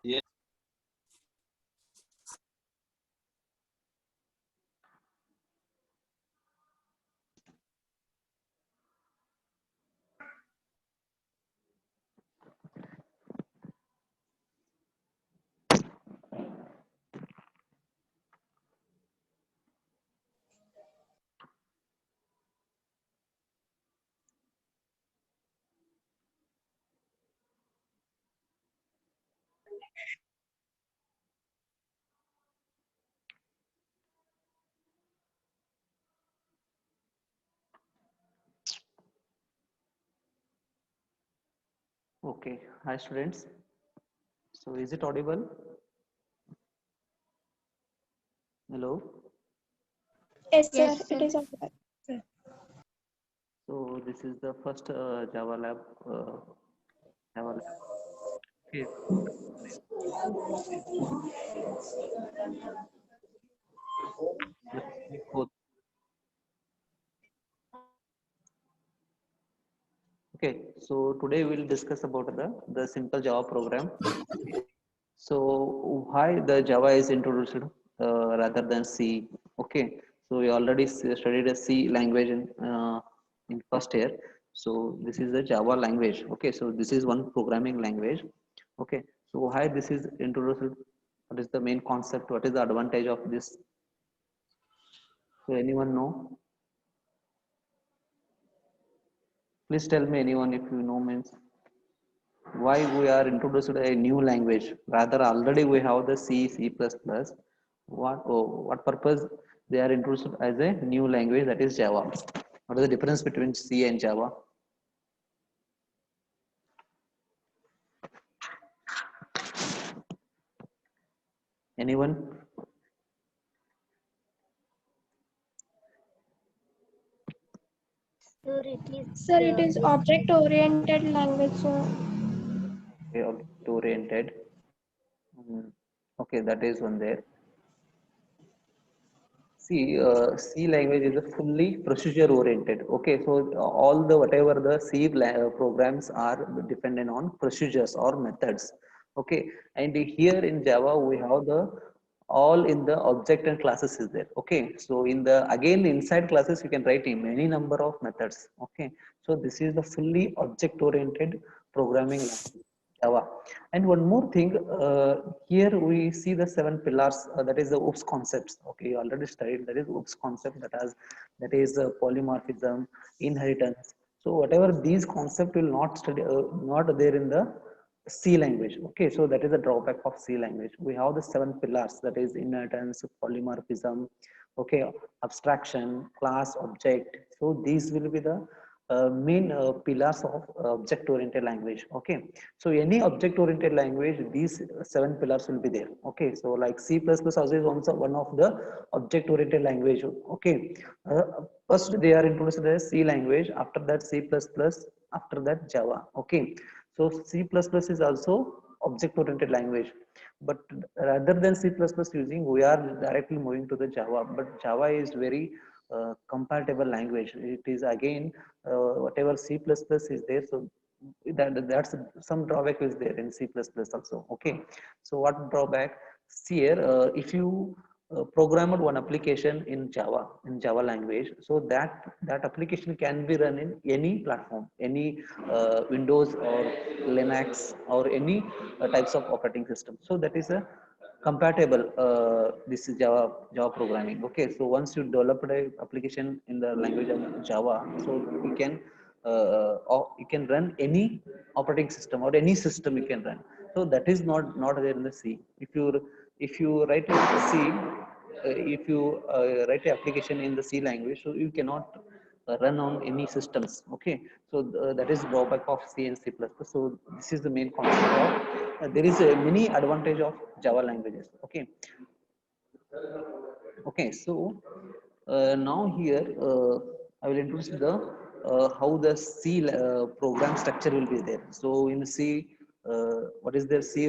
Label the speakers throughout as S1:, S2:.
S1: Yes.
S2: Okay, hi students. So is it audible? Hello.
S3: Yes, sir.
S4: Yes,
S3: It
S4: sir.
S3: is audible.
S2: So this is the first Java lab. Java lab. Okay. Both. Okay. So today we'll discuss about the simple Java program. So why the Java is introduced rather than C? Okay, so we already studied a C language in first year. So this is the Java language. Okay, so this is one programming language. Okay, so why this is introduced? What is the main concept? What is the advantage of this? So anyone know? Please tell me anyone if you know means why we are introduced a new language rather already we have the C++. What purpose they are introduced as a new language, that is Java? What is the difference between C and Java? Anyone?
S4: Sir, it is
S3: Sir, it is object-oriented language. So,
S2: Okay, object oriented. Okay, that is one there. See, C language is a fully procedure oriented. Okay, so all the whatever the programs are dependent on procedures or methods. Okay, and here in Java we have the all in the object and classes is there. Okay, so in the again inside classes you can write in many number of methods. Okay, so this is the fully object oriented programming language. Java. And one more thing, here we see the seven pillars. That is the OOPS concepts. Okay, you already studied that is OOPS concept that is polymorphism, inheritance. So whatever these concept will not study, not there in the C language. Okay, so that is the drawback of C language. We have the seven pillars, that is inheritance, polymorphism, okay, abstraction, class, object. So these will be the main pillars of object oriented language. Okay, so any object oriented language, these seven pillars will be there. Okay, so like C++ also is also one of the object oriented language. Okay, uh, first they are introduced as C language, after that C++, after that Java. Okay, so C++ is also object oriented language, but rather than C++ using, we are directly moving to the Java. But Java is very compatible language. It is again whatever C++ is there, so that's some drawback is there in C++ also. Okay, so what drawback? See here, if you programmed one application in Java language, so that application can be run in any platform, any Windows or Linux or any types of operating system. So that is a compatible this is Java programming. Okay, so once you develop a application in the language of Java, so you can or you can run any operating system or any system you can run. So that is not there in the C. If you write a C, if you write an application in the C language, so you cannot run on any systems. Okay, so that is drawback of C and C++. So this is the main concept of there is a many advantage of Java languages. Okay, okay, so now here I will introduce the how the C program structure will be there. So in C, what is the C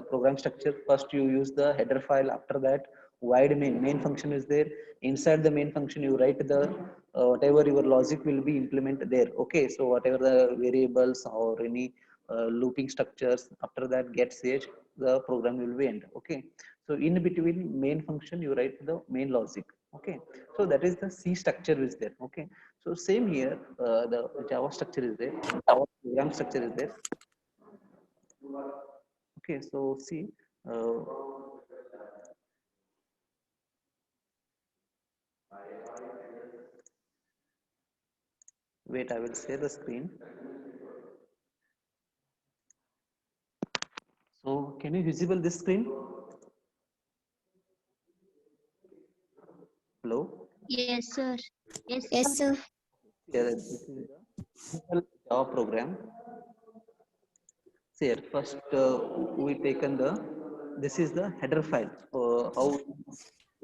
S2: program structure? First you use the header file. After that, void main function is there. Inside the main function, you write the whatever your logic will be implemented there. Okay, so whatever the variables or any looping structures, after that get ch, the program will be end. Okay, so in between main function you write the main logic. Okay, so that is the C structure is there. Okay, so same here, the Java structure is there, Java program structure is there. Okay, so see, uh, wait, I will share the screen. So can you visible this screen? Hello.
S4: Yes, sir. Yes,
S3: Yes,
S4: sir.
S3: sir.
S2: Here, this is the simple Java program. So here, first we taken the this is the header file. How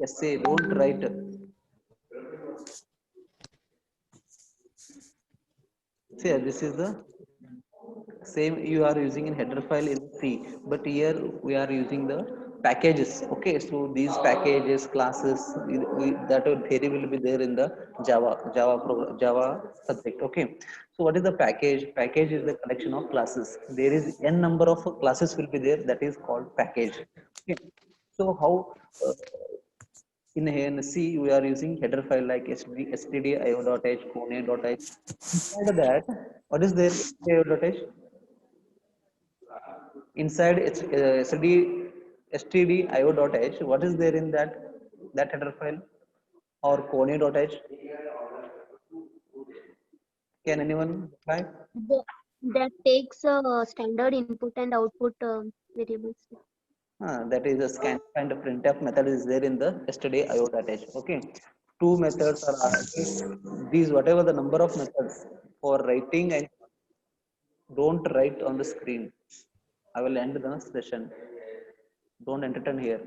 S2: essay don't write. See here, this is the same you are using in header file in C, but here we are using the packages. Okay, so these packages classes that theory will be there in the Java subject. Okay, so what is the package is the collection of classes. There is n number of classes will be there, that is called package. Okay, so how uh, in C we are using header file like stdio.h, cone.h. Inside that, what is there stdio.h? Inside stdio.h, what is there in that header file or cone.h? Can anyone reply?
S4: The, that takes standard input and output variables.
S2: That is a scan kind of printf method is there in the stdio.h. Okay, two methods are these whatever the number of methods for writing, and don't write on the screen. I will end the session. Don't entertain here.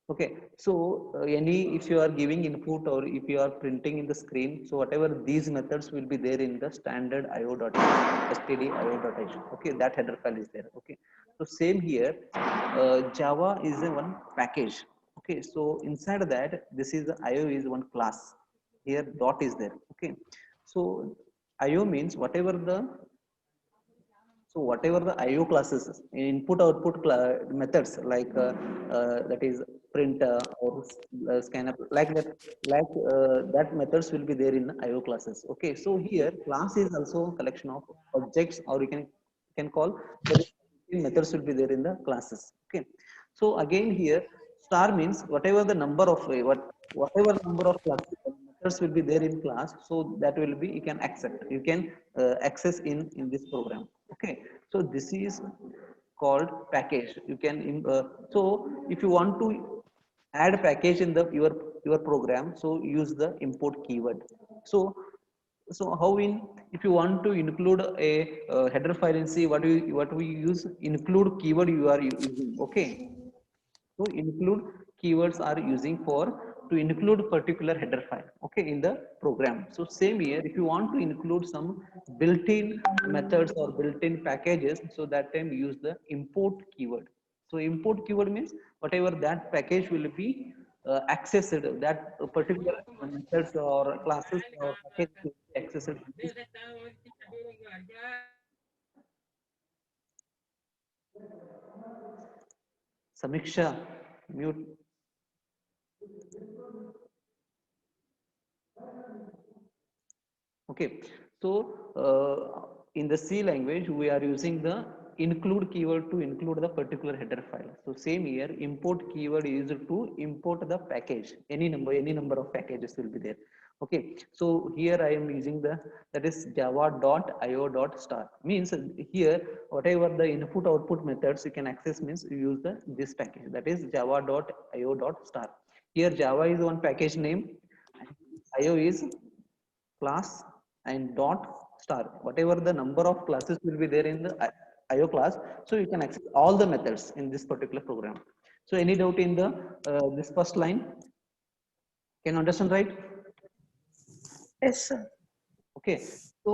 S2: Okay, so any if you are giving input or if you are printing in the screen, so whatever these methods will be there in the standard io.h, stdio.h. Okay, that header file is there. Okay, so same here, Java is a one package. Okay, so inside that this is the io is one class. Here dot is there. Okay, so io means whatever the so whatever the IO classes, input output methods like that is print or scanner like that, that methods will be there in IO classes. Okay, so here class is also a collection of objects, or you can call there is methods will be there in the classes. Okay, so again here star means whatever the number of whatever number of classes methods will be there in class, so that will be you can accept, you can access in this program. Okay, so this is called package. You can so if you want to add package in the your program, so use the import keyword. So so how in if you want to include a header file in C, what we use include keyword you are using. Okay, so include keywords are using for to include particular header file, okay, in the program. So same here, if you want to include some built-in methods or built-in packages, so that time use the import keyword. So import keyword means whatever that package will be accessed, that particular methods or classes or package will be accessed in this. Samiksha, mute. Okay, so in the C language, we are using the include keyword to include the particular header file. So same here, import keyword is to import the package, any number of packages will be there. Okay, so here I am using the, that is java.io.star, means here whatever the input output methods you can access, means you use the this package, that is java.io.star. Here Java is one package name, io is class, and dot star, whatever the number of classes will be there in the io class, so you can access all the methods in this particular program. So any doubt in the this first line, can you understand, right?
S3: Yes, sir.
S2: Okay, so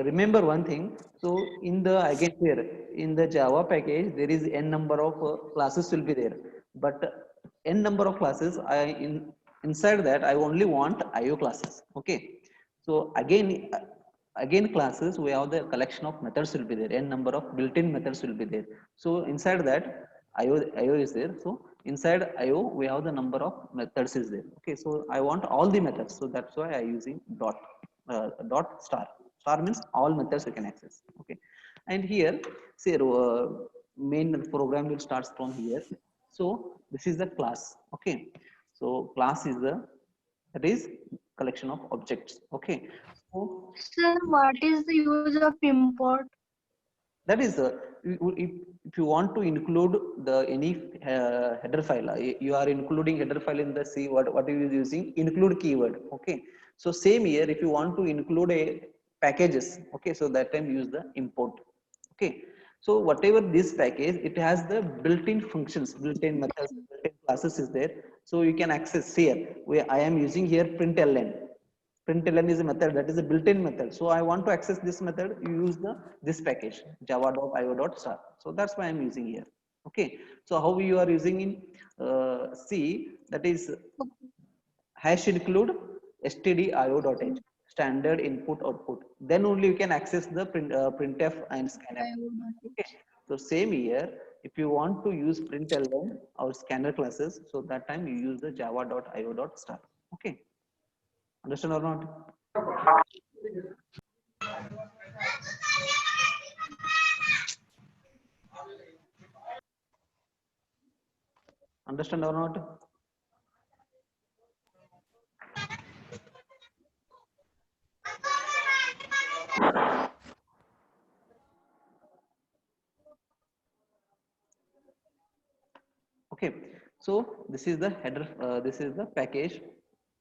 S2: remember one thing. So in the, again here in the Java package there is n number of classes will be there, but n number of classes inside that I only want IO classes. Okay, so again classes we have the collection of methods will be there, n number of built-in methods will be there. So inside that IO is there. So inside IO we have the number of methods is there. Okay, so I want all the methods, so that's why I using dot star. Star means all methods you can access. Okay, and here say main program will start from here. So this is the class. Okay, so class is the, that is collection of objects. Okay, so
S4: Sir, what is the use of import?
S2: that is if you want to include the any header file, you are including header file in the C, what you is using include keyword. Okay, so same here, if you want to include a packages, okay, so that time use the import. Okay, so whatever this package, it has the built-in functions, built-in methods, built-in classes is there, so you can access here where I am using here println. Println is a method, that is a built-in method. So I want to access this method, you use the this package java.io.star. So that's why I'm using here. Okay, so how you are using in C, that is hash include stdio.h, standard input output. Then only you can access the printf and scanf. Okay, so same here, if you want to use println or scanner classes, so that time you use the java.io.star. Okay, understand or not? Understand or not? Okay, so this is the header, this is the package.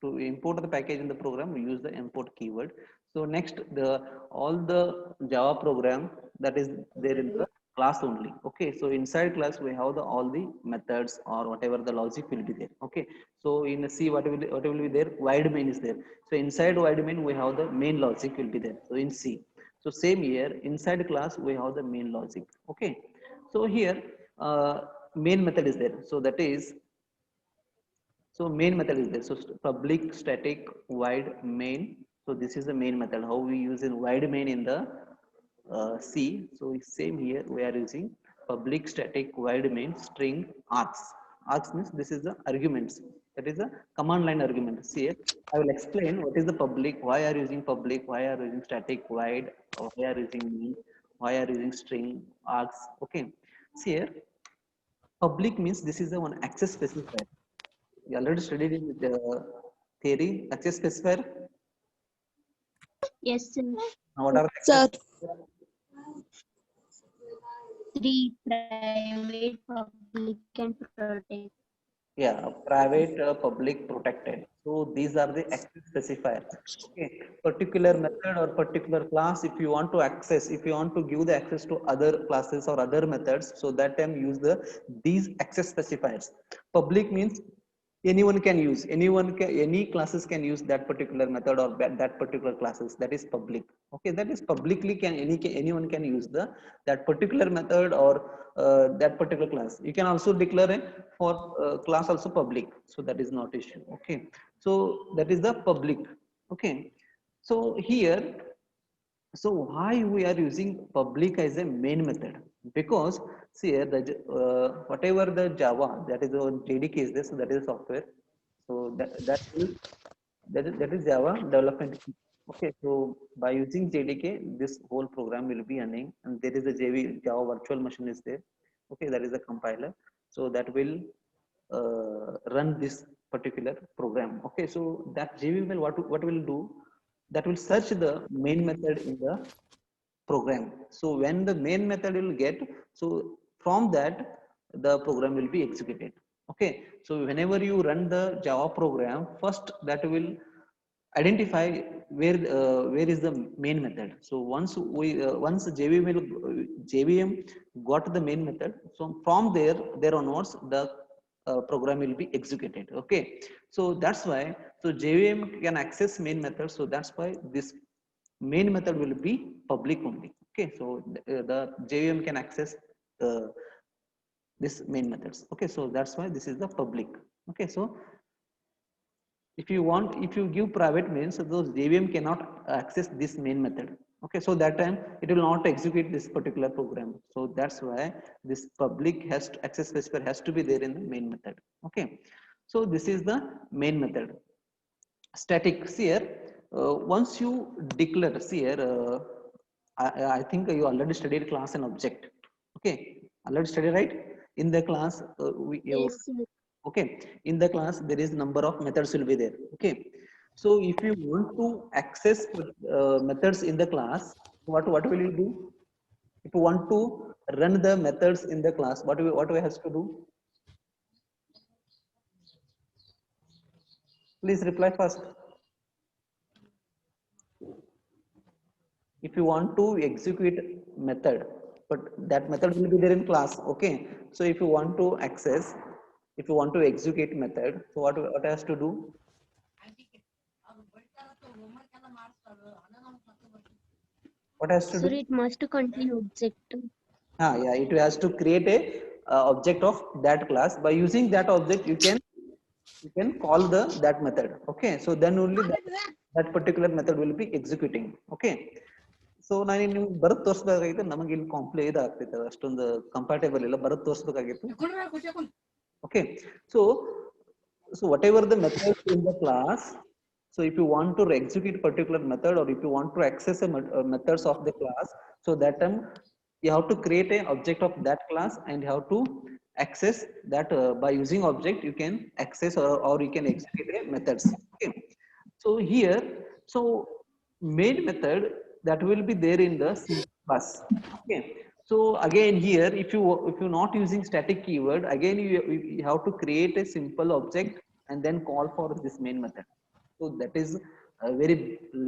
S2: To import the package in the program, we use the import keyword. So next, the all the Java program that is there in the class only. Okay, so inside class we have the all the methods or whatever the logic will be there. Okay, so in C, what will be there, void main is there. So inside void main we have the main logic will be there. So in C, so same here inside class we have the main logic. Okay, so here main method is there, so that is, so main method is there. So public static void main. So this is the main method, how we use in void main in the C. So same here we are using public static void main string args. Args means this is the arguments, that is a command line argument. See, I will explain what is the public, why are using public, why are using static void, or why are using main, why are using string args. Okay, see here, public means this is the one access specifier. You already studied in the theory access specifier.
S4: Yes, sir.
S2: Now what are the
S3: Sir.
S2: access?
S4: Three: private, public, and protect.
S2: Yeah, private, public, protected. So these are the access specifiers. Okay, particular method or particular class, if you want to access, if you want to give the access to other classes or other methods, so that time use the these access specifiers. Public means anyone can use, any classes can use that particular method or that particular classes, that is public. Okay, that is publicly anyone can use the that particular method or that particular class. You can also declare it for class also public, so that is not issue. Okay, so that is the public. Okay, so here, so why we are using public as a main method? Because see here, the whatever the Java, that is a JDK is this, so that is software. So that is Java development kit. Okay, so by using JDK, this whole program will be running, and there is a Java virtual machine is there. Okay, that is a compiler, so that will run this particular program. Okay, so that JVM what will do, that will search the main method in the program. So when the main method will get, so from that the program will be executed. Okay, so whenever you run the Java program, first that will identify where is the main method. So once JVM got the main method, so from there onwards the program will be executed. Okay, so that's why, so JVM can access main method, so that's why this main method will be public only. Okay, so the JVM can access uh, this main methods. Okay, so that's why this is the public. Okay, so if you want, if you give private means, those JVM cannot access this main method. Okay, so that time it will not execute this particular program. So that's why this public has to access specifier has to be there in the main method. Okay, so this is the main method. Static, see here, once you declare, see here, I think you already studied class and object. Okay, already studied, right? In the class
S4: Yes, yes.
S2: okay, in the class there is number of methods will be there. Okay, so if you want to access methods in the class, what will you do? If you want to run the methods in the class, what we has to do? Please reply first. If you want to execute method, but that method will be there in class. Okay, so if you want to access, if you want to execute method, so what has to do? What has to
S4: Sir,
S2: do?
S4: it must contain object.
S2: Yeah, it has to create a object of that class. By using that object, you can call that method. Okay, so then only that particular method will be executing. Okay, so ನಾನು ನಿಮ್ಗೆ ಬರತ್ ತೋರಿಸ್ಬೇಕಾಗಿತ್ತು, ನಮಗೆ ಇಲ್ಲಿ ಇದಾಗ್ತೈತೆ, ಅಷ್ಟೊಂದು comfortable ಇಲ್ಲ, ಬರತ್ ತೋರಿಸ್ಬೇಕಾಗಿತ್ತು. Okay, so whatever the methods in the class, so if you want to execute particular method, or if you want to access methods of the class, so that time you have to create a object of that class, and you have to access that by using object you can access, or you can execute a methods. Okay, so here, so main method that will be there in the C class. Okay, so again here, if you not using static keyword, again you have to create a simple object and then call for this main method. So that is a very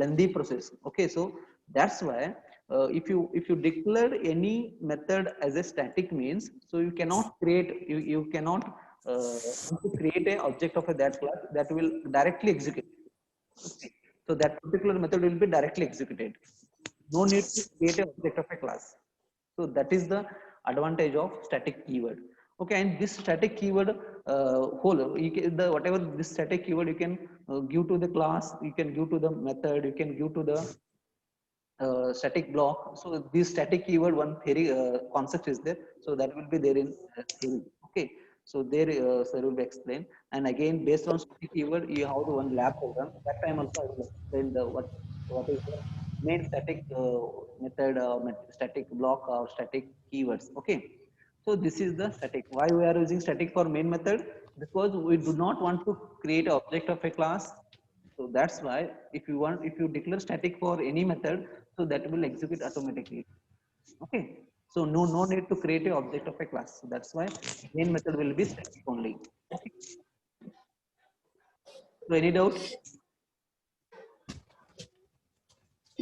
S2: lengthy process. Okay, so that's why if you declare any method as a static means, so you cannot create, you cannot want to create a object of that class that will directly execute. Okay. So that particular method will be directly executed. No need to create an object of a class. So that is the advantage of static keyword. Okay, and this static keyword the whatever this static keyword you can give to the class, you can give to the method, you can give to the static block. So this static keyword, one theory concept is there. So that will be there in theory. Okay. So there, sir will be explained. And again, based on static keyword, you have the one lab program. That time also I will explain the what is the main static method, static block or static keywords. Okay. So this is the static. Why we are using static for main method? Because we do not want to create an object of a class. So that's why if you declare static for any method, so that will execute automatically. Okay. So no need to create a object of a class. So that's why main method will be static only. Okay. So any doubt?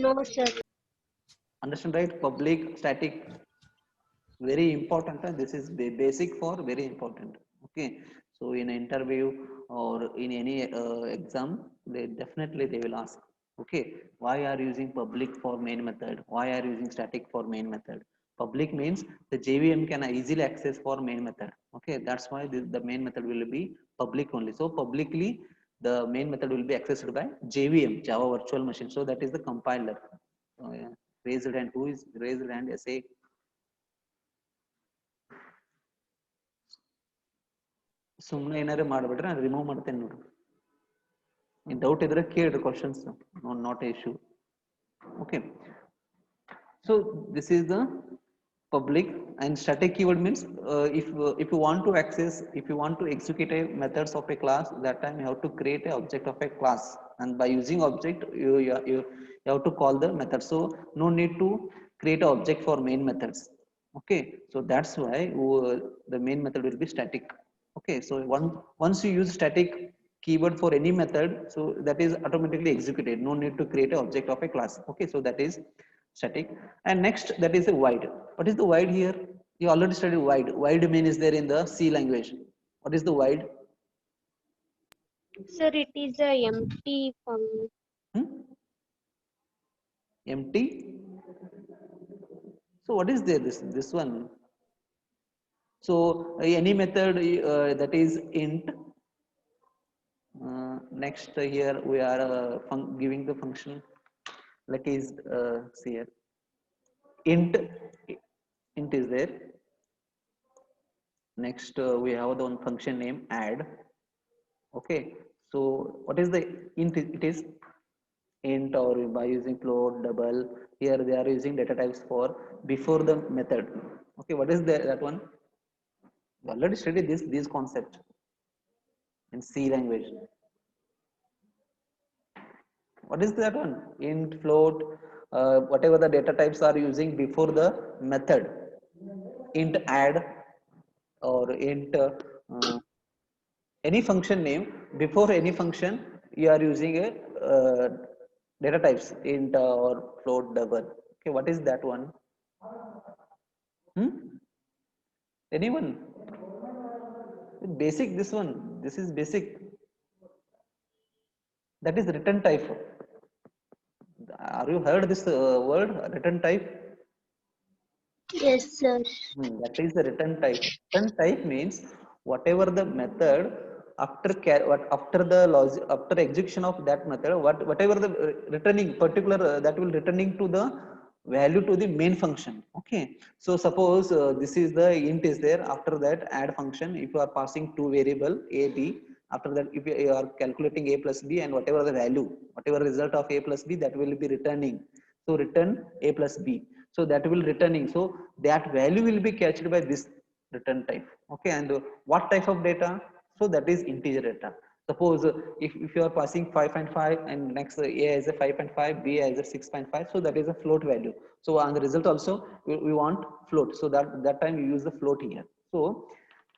S4: No, sir.
S2: Understand, right? Public, static, very important. And this is basic for very important. Okay. So in an interview or in any exam, they will ask. Okay, why are you using public for main method? Why are you using static for main method? Public means the JVM can easily access for main method. Okay, that's why the main method will be public only. So publicly, the main method will be accessed by JVM, Java Virtual Machine. So that is the compiler. Yeah. Raised hand. Who is raised hand? Say. ಸುಮ್ಮನೆ ಏನಾರು ಮಾಡ್ಬಿಟ್ರೆ ನಾನು remove ಮಾಡ್ತೇನೆ ನೋಡು. In doubt idre ಕೇಳ್ರಿ questions, no, not a issue. Okay, so this is the public. And static keyword means if you want to access, if you want to execute a methods of a class, that time you have to create a object of a class, and by using object you have to call the method. So no need to create an object for main methods. Okay, so that's why the main method will be static. Okay, so once you use static keyword for any method, so that is automatically executed, no need to create an object of a class. Okay, so that is static. And next, that is a void. What is the void here? You already studied void. Void mean is there in the C language. What is the void?
S4: Sir, it is a empty
S2: Hmm? Empty. So what is there, this one? So any method that is int. Next here we are giving the function like is see here int is there. Next we have the one function name add. Okay, so what is the int? It is int, or by using float, double. Here they are using data types for before the method. Okay, what is that one? We already studied this concept in C language. What is that one? Int, float, whatever the data types are using before the method. Int add or int any function name before any function, you are using a data types int or float, double. Okay, what is that one? Anyone? Basic, this one, this is basic. That is return type. Are you heard this word return type?
S4: Yes, sir.
S2: That is the return type. Return type means whatever the method after the logic, after execution of that method, whatever the returning particular that will returning to the value to the main function. Okay, so suppose this is the int is there. After that add function, if you are passing two variable a b, after that if you are calculating a plus b, and whatever the value, whatever result of a plus b, that will be returning. So return a plus b, so that will returning, so that value will be captured by this return type. Okay, and what type of data? So that is integer data. Suppose if you are passing 5.5 and next a is a 5.5, b is a 6.5, so that is a float value. So on the result also we want float, so that time you use the float here. So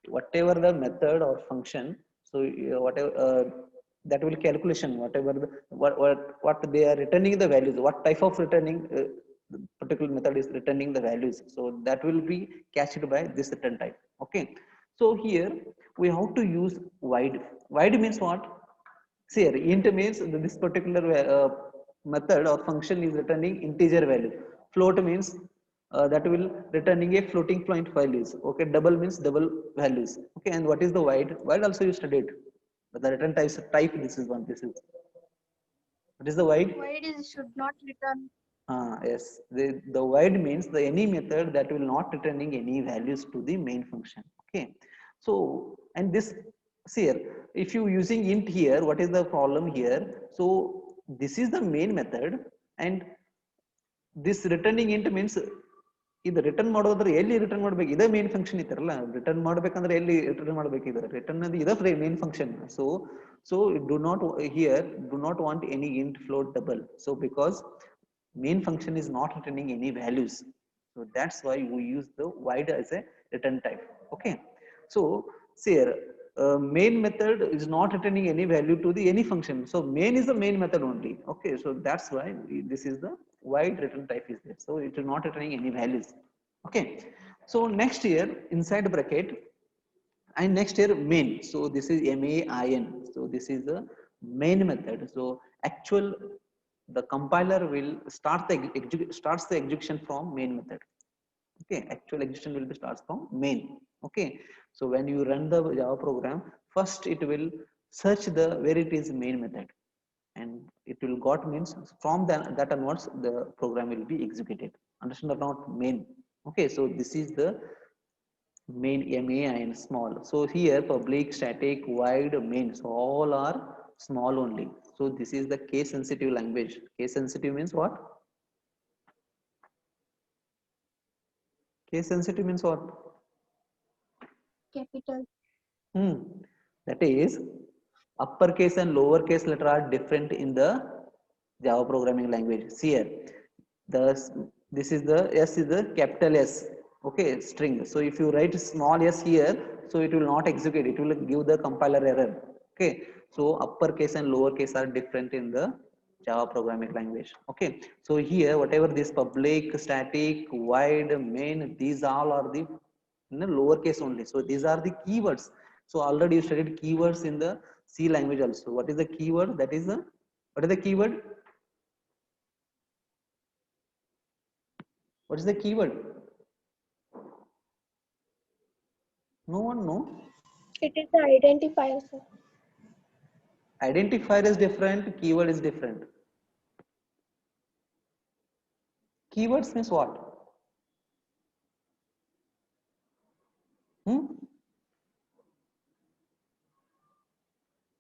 S2: whatever the method or function, so whatever that will calculation, whatever the what they are returning the values, what type of returning particular method is returning the values, so that will be catched by this return type. Okay, so here we have to use void. Void means what? See here, int means this particular method or function is returning integer value. Float means that will returning a floating point values. Okay, double means double values. Okay, and what is the void? Void also you studied. But the return type, this is one. This is what is the void?
S3: Void is should not return.
S2: Yes, the void means the any method that will not returning any values to the main function. Okay, so and this, see here, if you using int here, what is the problem here? So this is the main method, and this returning int means ಇದು return ಮಾಡೋದ್ರೆ ಎಲ್ಲಿ return ಮಾಡ್ಬೇಕು, ಇದೇ main function ಇತ್ತರಲ್ಲ. Return ಮಾಡ್ಬೇಕಂದ್ರೆ ಎಲ್ಲಿ return ಮಾಡ್ಬೇಕಿದ್ರೆ return ಅದು ಇದೇ main function. So do not want any int float double. So because main function is not returning any values, so that's why we use the void as a return type. Okay, so see here, main method is not returning any value to the any function, so main is the main method only. Okay, so that's why this is the void return type is there, so it is not returning any values. Okay, so next here inside bracket and next here main, so this is main, so this is the main method. So actual the compiler will starts the execution from main method. Okay, actual execution will be starts from main. Okay, so when you run the Java program, first it will search the where it is main method, and it will got means from that onwards the program will be executed. Understand or not? Main. Okay, so this is the main, main small. So here public, static, void, main, so all are small only. So this is the case sensitive language. Case sensitive means what? Case sensitive means what?
S3: capital.
S2: That is, uppercase and lowercase letter are different in the Java programming language. See here, the this is the S is the capital S. Okay, string. So if you write small s here, so it will not execute. It will give the compiler error. Okay, so uppercase and lowercase are different in the Java programming language. Okay, so here whatever this public, static, void, main, these all are the in the lowercase only. So these are the keywords. So already you studied keywords in the C language also. What is the keyword? That is the what is the keyword? What is the keyword? No one know.
S3: It is the identifier, sir.
S2: Identifier is different. Keyword is different. Keywords means what?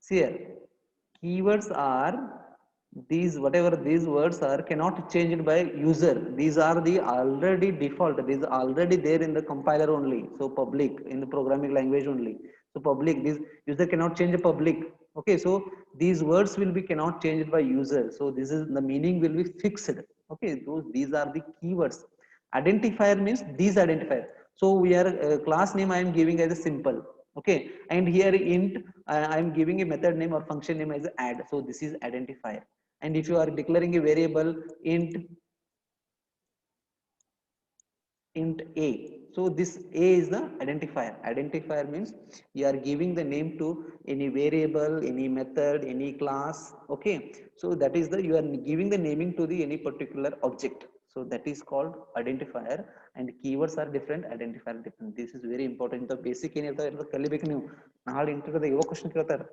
S2: See here, keywords are these whatever these words are cannot change it by user. These are the already default. These are already there in the compiler only. So public in the programming language only. So public, this user cannot change the public. Okay, so these words will be cannot change it by user. So this is the meaning will be fixed. Okay, these are the keywords. Identifier means these identifier. So we are class name I am giving as a simple. Okay, and here int I am giving a method name or function name as add. So this is identifier. And if you are declaring a variable int a, so this a is the identifier. Identifier means you are giving the name to any variable, any method, any class. Okay, so that is the you are giving the naming to the any particular object. So that is called identifier, and keywords are different, identifier different. This is very important. The basic ಏನಿರ್ತಾವೆ ಕಲಿಬೇಕು ನೀವು ನಾಳೆ ಇಂಟರ್ವ್ಯೂದಾಗ ಯಾವ question ಕೇಳ್ತಾರೆ.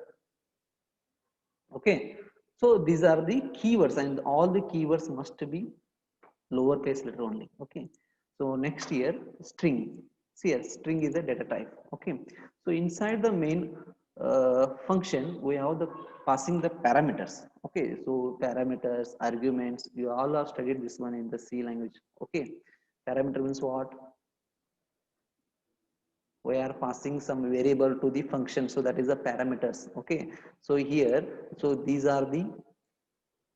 S2: Okay, so these are the keywords, and all the keywords must be lowercase letter only. Okay, so next here string. See here, string is a data type. Okay, so inside the main function we have the passing the parameters. Okay, so parameters, arguments, you all have studied this one in the C language. Okay, parameter means what? We are passing some variable to the function, so that is the parameters. Okay, so here, so these are the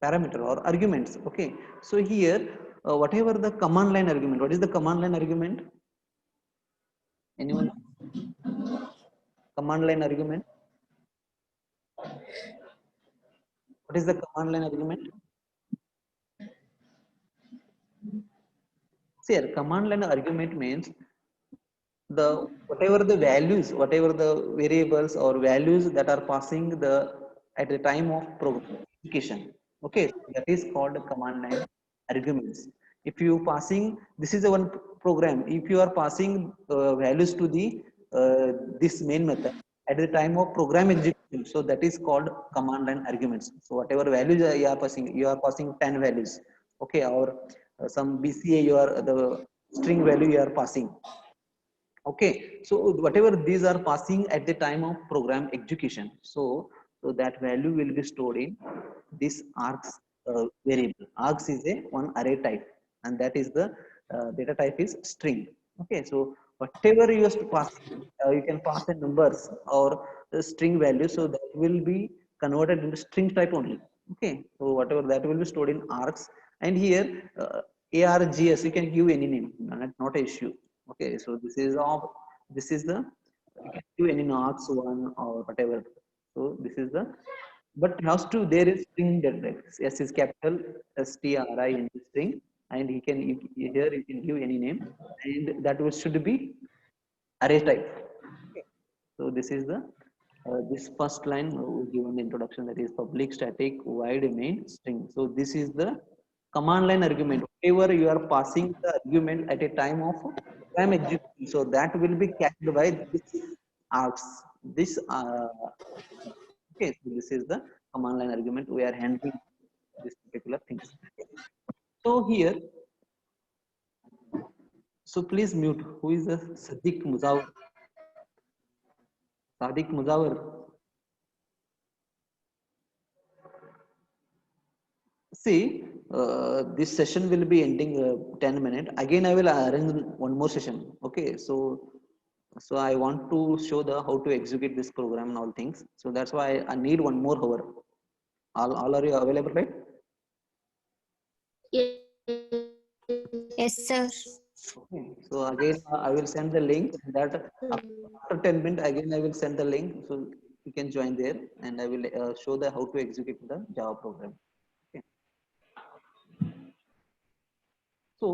S2: parameter or arguments. Okay, so here whatever the command line argument, what is the command line argument? Anyone? Command line argument, what is the command line argument? See here, command line argument means the whatever the values, whatever the variables or values that are passing the at the time of program execution. Okay, that is called command line arguments. If you passing, this is the one program, if you are passing values to the this main method at the time of program execution, so that is called command line arguments. So whatever values you are passing 10 values. Okay, or some BCA you are the string value you are passing. Okay, so whatever these are passing at the time of program execution, so that value will be stored in this args variable. Args is a one array type, and that is the data type is string. Okay, so whatever you have to pass, you can pass the numbers or the string value, so that will be converted into string type only. Okay, so whatever that will be stored in args. And here args you can give any name, not an issue. Okay, so this is of this is the you can do any args one or whatever. So this is the, but has to there is string that s is capital string string, and he can here you can give any name, and that was should be array type. Okay. So this is the this first line given the introduction, that is public, static, void, main, string. So this is the command line argument. Whatever you are passing the argument at a time of program execution, so that will be captured by this args. This okay, so this is the command line argument. We are handling this particular things. So here, so please mute. Who is the Sadiq Muzawar? Sadiq Muzawar. See, this session will be ending 10 minutes. Again, I will arrange one more session. Okay, so I want to show the how to execute this program and all things. So that's why I need one more hour. All are you available, right?
S5: Yes, sir.
S2: Okay. So again, I will send the link. That after 10 minutes, again I will send the link, so you can join there, and I will show the how to execute the Java program. Okay. So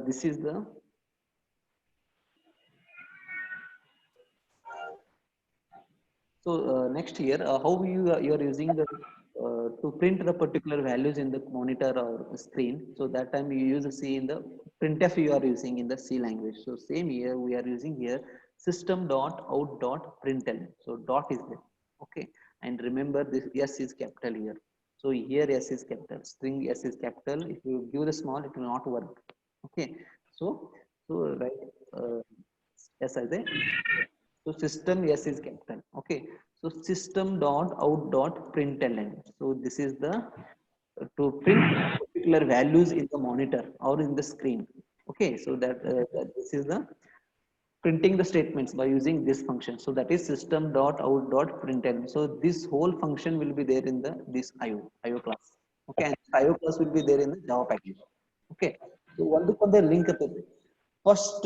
S2: this is the next year, how you are using the to print the particular values in the monitor or the screen. So that time you use C in the printf you are using in the C language. So same here we are using here system dot out dot println. So dot is there. Okay, and remember this S is capital here. So here S is capital, string S is capital. If you give the small, it will not work. Okay, so right, S as a so system S is capital. Okay. So system dot out dot println. So this is the to print particular values in the monitor or in the screen. Okay. So that this is the printing the statements by using this function. So that is system dot out dot println. So this whole function will be there in the this IO class. Okay. And IO class will be there in the Java package. Okay. So one look on the link at the first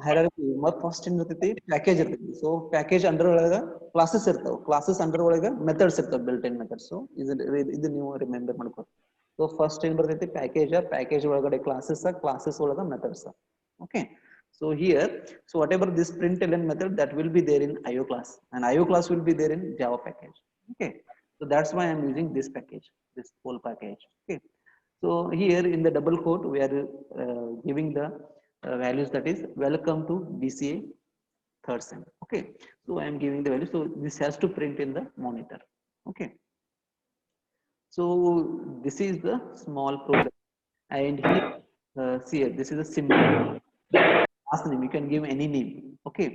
S2: hierarchy ಮತ್ತು first ಏನ್ ಇರ್ತೈತಿ package ಇರ್ತೈತಿ. So package under ಒಳಗ classes ಇರ್ತಾವ, classes under ಒಳಗ methods ಇರ್ತಾವ, built in methods. ಇದು ನೀವು ರಿಮೆಂಬರ್ ಮಾಡ್ಕೊ. ಸೊ ಫಸ್ಟ್ ಏನ್ ಬರ್ತೈತಿ ಪ್ಯಾಕೇಜ್, ಪ್ಯಾಕೇಜ್ ಒಳಗಡೆ ಕ್ಲಾಸಸ್, ಕ್ಲಾಸಸ್ ಒಳಗ methods. Okay. So here, so whatever this println method that will be there in IO class, and IO class will be there in Java package. Okay. So that's why I'm using this package, this whole package. Okay. So here in the double quote, we are giving the values, that is welcome to BCA third sem. Okay. So I am giving the value. So this has to print in the monitor. Okay. So this is the small program, and here see here, this is a symbol. Last name you can give any name. Okay.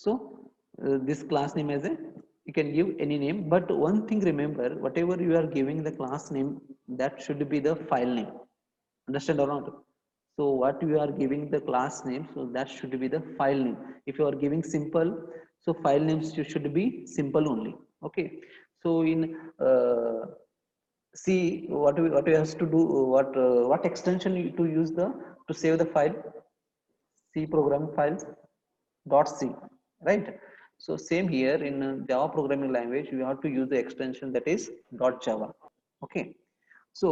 S2: So this class name as a, you can give any name, but one thing remember, whatever you are giving the class name, that should be the file name. Understand or not? So what you are giving the class name, so that should be the file name. If you are giving simple, so file names should be simple only. Okay. So in see what we have to do, what extension you to use the to save the file, C program files dot C, right? So same here in Java programming language, you have to use the extension that is dot Java. Okay. So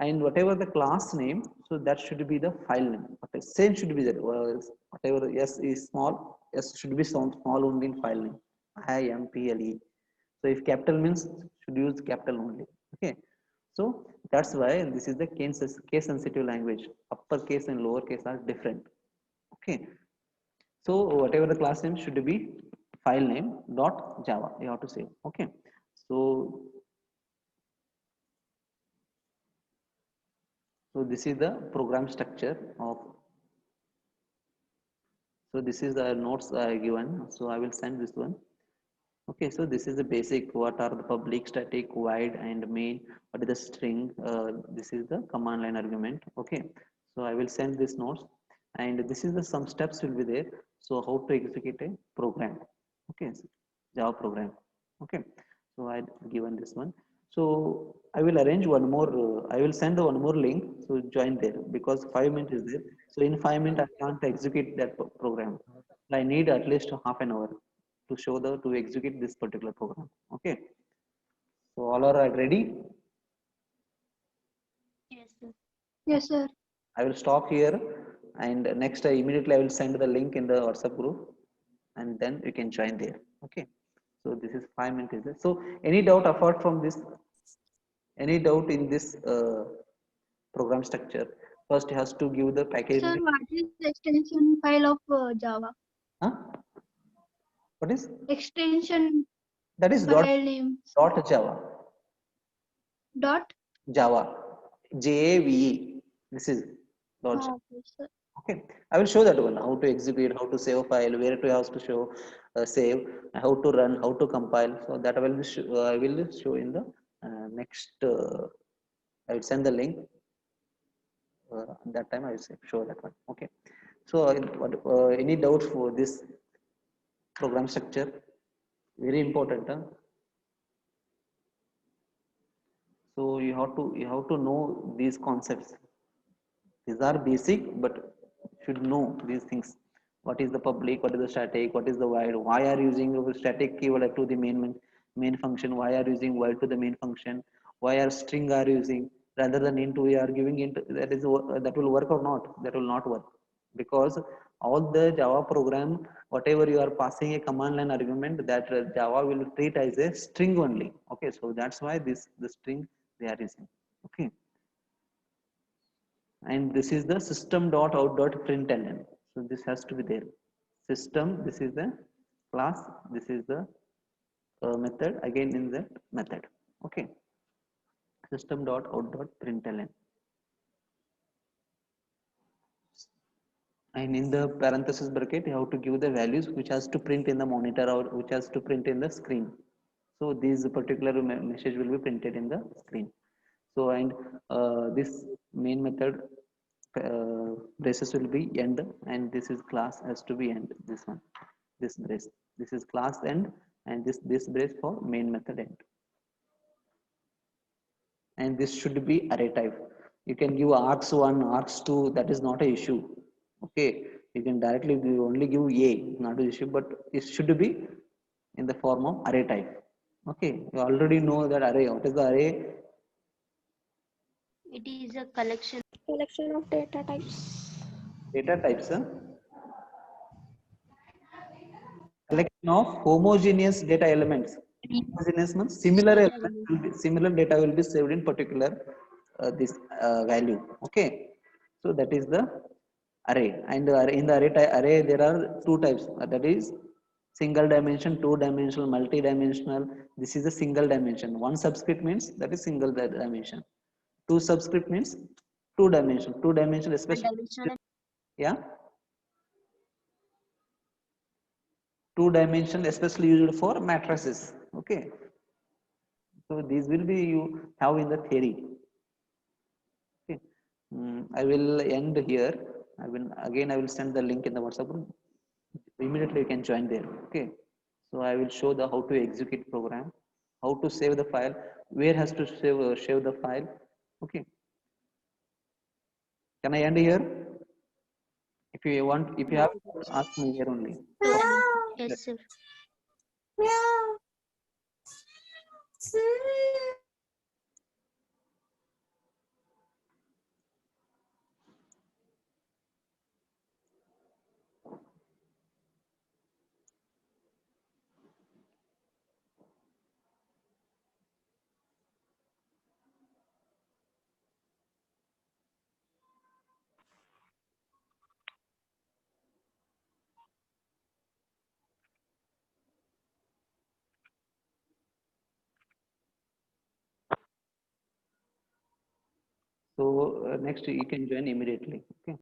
S2: and whatever the class name, so that should be the file name. Okay, same should be there. Whatever S is small, S should be small only in file name. IMPLE. So if capital means, should use capital only. Okay. So that's why this is the case sensitive language. Uppercase and lowercase are different. Okay. So whatever the class name should be file name dot Java, you have to say. Okay. So this is the program structure of, so this is the notes given, so I will send this one. Okay, so this is the basic, what are the public, static, void and main, what is the string, this is the command line argument. Okay, so I will send this notes, and this is the some steps will be there. So how to execute a program. Okay, Java program. Okay, so I given this one. So I will arrange one more, I will send one more link, so join there, because 5 minutes is there. So in 5 minutes I can't execute that program. I need at least half an hour to show the to execute this particular program. Okay. So all are ready?
S4: Yes, sir.
S3: Yes, sir.
S2: I will stop here, and next immediately I will send the link in the WhatsApp group, and then you can join there. Okay. So this is 5 minutes. So any doubt apart from this? Any doubt in this program structure? First, has to give the package.
S3: Sir, what is the extension file of Java?
S2: Huh? What is?
S3: Extension
S2: That is
S3: file name.
S2: dot Java.
S3: Dot.
S2: Java. JAVE. This is dot Java.
S3: Okay, sir.
S2: Okay, I will show that one, how to execute, how to save a file, where to have to show save, how to run, how to compile. So that I will I will show in the next. I will send the link. That time I will show that one. Okay. So any doubts for this program structure? Very important. Huh? So you have to know these concepts. These are basic, but should know these things. What is the public, what is the static, what is the void, why are you using a static keyword to the main function, why are you using void to the main function, why are string are using rather than int we are giving int. That will work or not? That will not work, because all the Java program, whatever you are passing a command line argument, that Java will treat as a string only. Okay, so that's why the string they are using. Okay, and this is the system dot out dot println. So this has to be there. System, this is the class, this is the method again in that method. Okay, system dot out dot println, and in the parenthesis bracket you have to give the values which has to print in the monitor or which has to print in the screen. So these particular message will be printed in the screen. So and this main method braces will be end, and this is class has to be end. This one, this brace, this is class end, and this brace for main method end. And this should be array type. You can give args1, args2, that is not a issue. Okay, you can directly only give a, not an issue, but it should be in the form of array type. Okay, you already know that array. What is the array?
S4: It is a collection.
S5: Collection of data types.
S2: Data types, collection of homogeneous data elements. Homogeneous means similar
S4: Data
S2: elements
S4: element.
S2: will be, similar data will be saved in particular this value. Okay, so that is the array. And in the array there are two types. That is single dimension, two dimensional, multi-dimensional. This is a single dimension. One subscript means that is single dimension. Two subscript means two dimension. Two dimension
S4: One
S2: especially.
S4: dimensional.
S2: Yeah, two dimension especially used for matrices. Okay, so these will be you have in the theory. Okay, I will end here. I will send the link in the WhatsApp group. Immediately you can join there. Okay, so I will show the how to execute program, how to save the file, where has to save the file. Okay, can I end here? If you want, if you have, ask me here only.
S4: Yes, sir.
S2: So next you can join immediately. Okay.